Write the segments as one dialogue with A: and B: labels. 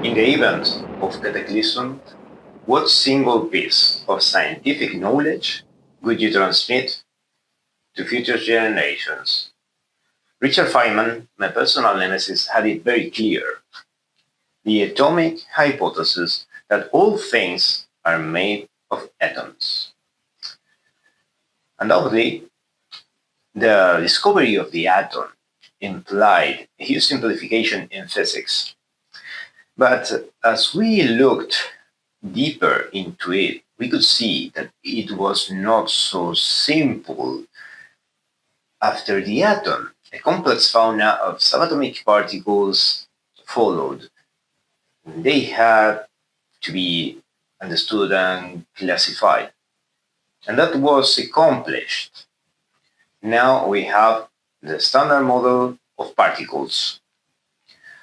A: In the event of cataclysm, what single piece of scientific knowledge would you transmit to future generations? Richard Feynman, my personal nemesis, had it very clear. The atomic hypothesis that all things are made of atoms. Undoubtedly, the discovery of the atom implied a huge simplification in physics. But as we looked deeper into it, we could see that it was not so simple. After the atom, a complex fauna of subatomic particles followed. They had to be understood and classified. And that was accomplished. Now we have the standard model of particles.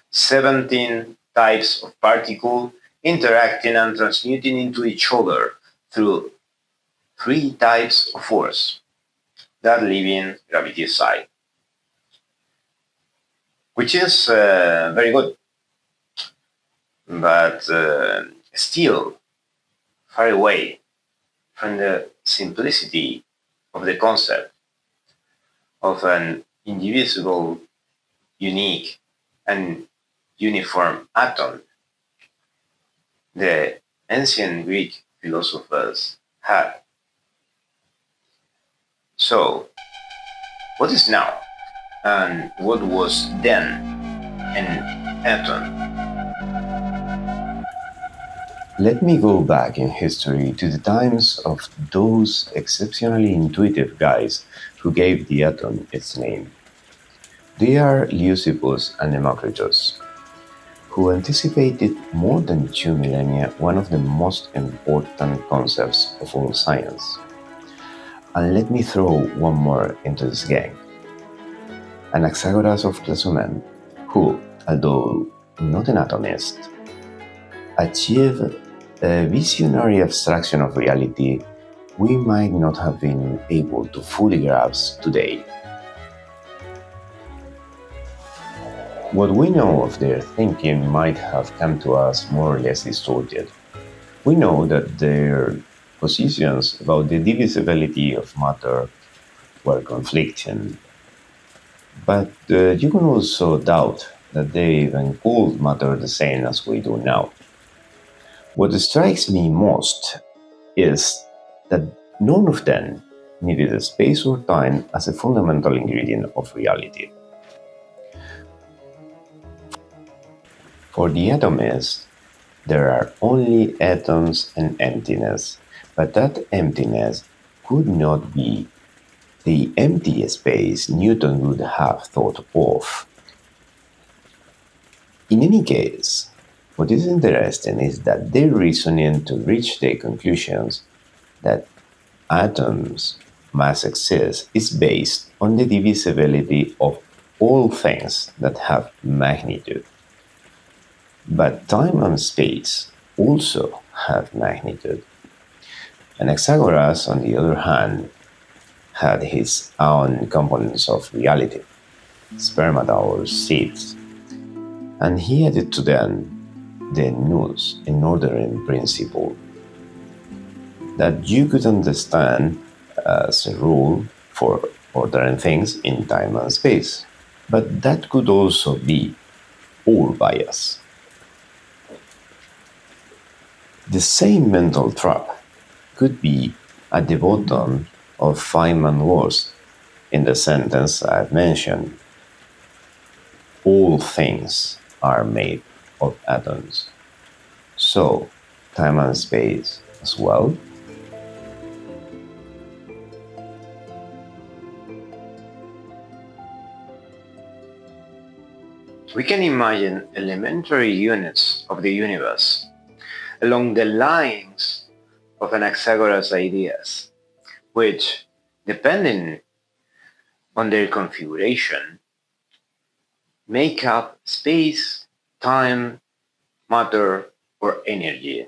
A: 17 types of particle interacting and transmuting into each other through 3 types of force that leaving gravity aside, which is very good, but still far away from the simplicity of the concept of an indivisible, unique, and uniform atom the ancient Greek philosophers had. So, what is now, and what was then an atom?
B: Let me go back in history to the times of those exceptionally intuitive guys who gave the atom its name. They are Leucippus and Democritus, who anticipated more than 2 millennia one of the most important concepts of all science. And let me throw one more into this gang. Anaxagoras of Clazomen, who, although not an atomist, achieved a visionary abstraction of reality we might not have been able to fully grasp today. What we know of their thinking might have come to us more or less distorted. We know that their positions about the divisibility of matter were conflicting, but you can also doubt that they even called matter the same as we do now. What strikes me most is that none of them needed space or time as a fundamental ingredient of reality. For the atomist, there are only atoms and emptiness, but that emptiness could not be the empty space Newton would have thought of. In any case, what is interesting is that their reasoning to reach the conclusions that atoms must exist is based on the divisibility of all things that have magnitude. But time and space also have magnitude. Anaxagoras, on the other hand, had his own components of reality, spermata or seeds, and he added to them the nous, an ordering principle that you could understand as a rule for ordering things in time and space, but that could also be all bias. The same mental trap could be at the bottom of Feynman's words in the sentence I've mentioned. All things are made of atoms. So, time and space as well.
A: We can imagine elementary units of the universe along the lines of Anaxagoras' ideas, which, depending on their configuration, make up space, time, matter, or energy.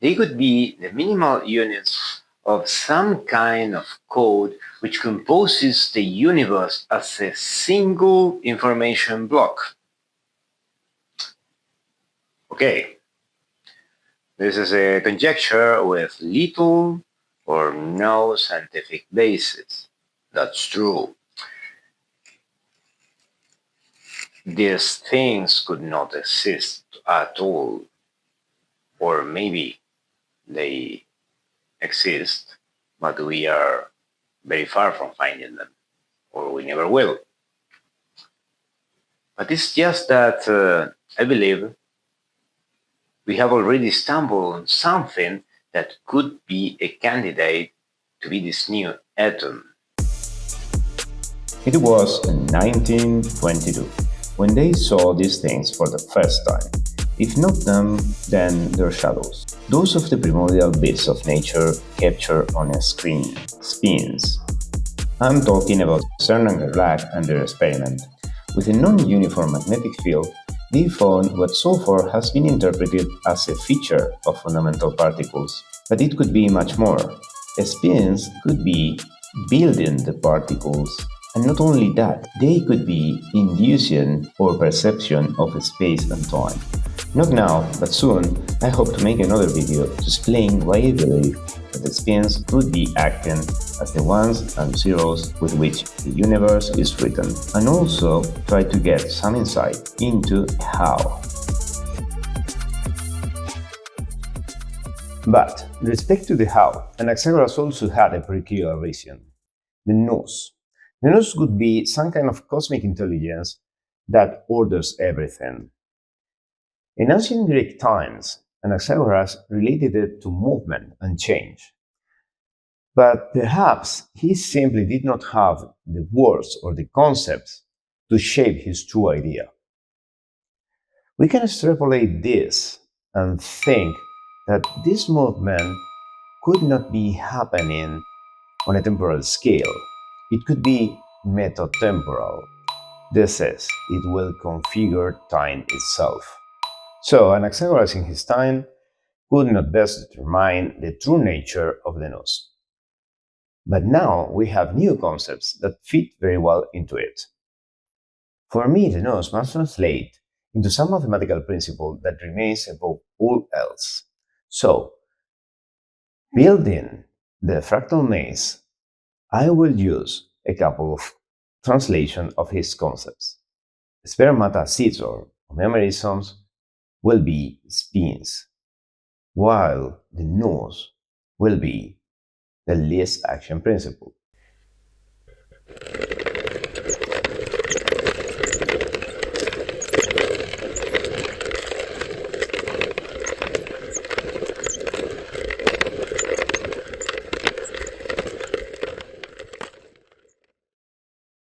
A: They could be the minimal units of some kind of code which composes the universe as a single information block. Okay, this is a conjecture with little or no scientific basis. That's true. These things could not exist at all, or maybe they exist, but we are very far from finding them, or we never will. But it's just that I believe we have already stumbled on something that could be a candidate to be this new atom.
B: It was in 1922 when they saw these things for the first time. If not them, then their shadows. Those of the primordial bits of nature captured on a screen, spins. I'm talking about CERN and Gerlach and their experiment. With a non-uniform magnetic field, they found what so far has been interpreted as a feature of fundamental particles. But it could be much more. Spins could be building the particles, and not only that, they could be inducing or perception of space and time. Not now, but soon, I hope to make another video to explain why I believe that the spins could be acting as the ones and zeros with which the universe is written, and also try to get some insight into how. But, with respect to the how, Anaxagoras also had a peculiar reason: the nous. The nous could be some kind of cosmic intelligence that orders everything. In ancient Greek times, Anaxagoras related it to movement and change. But perhaps he simply did not have the words or the concepts to shape his true idea. We can extrapolate this and think that this movement could not be happening on a temporal scale. It could be metatemporal. This is, it will configure time itself. So Anaxagoras in his time could not best determine the true nature of the nous. But now we have new concepts that fit very well into it. For me, the nous must translate into some mathematical principle that remains above all else. So, building the fractal maze, I will use a couple of translations of his concepts. Spermata seeds or memorisms will be spins, while the nous will be the least action principle.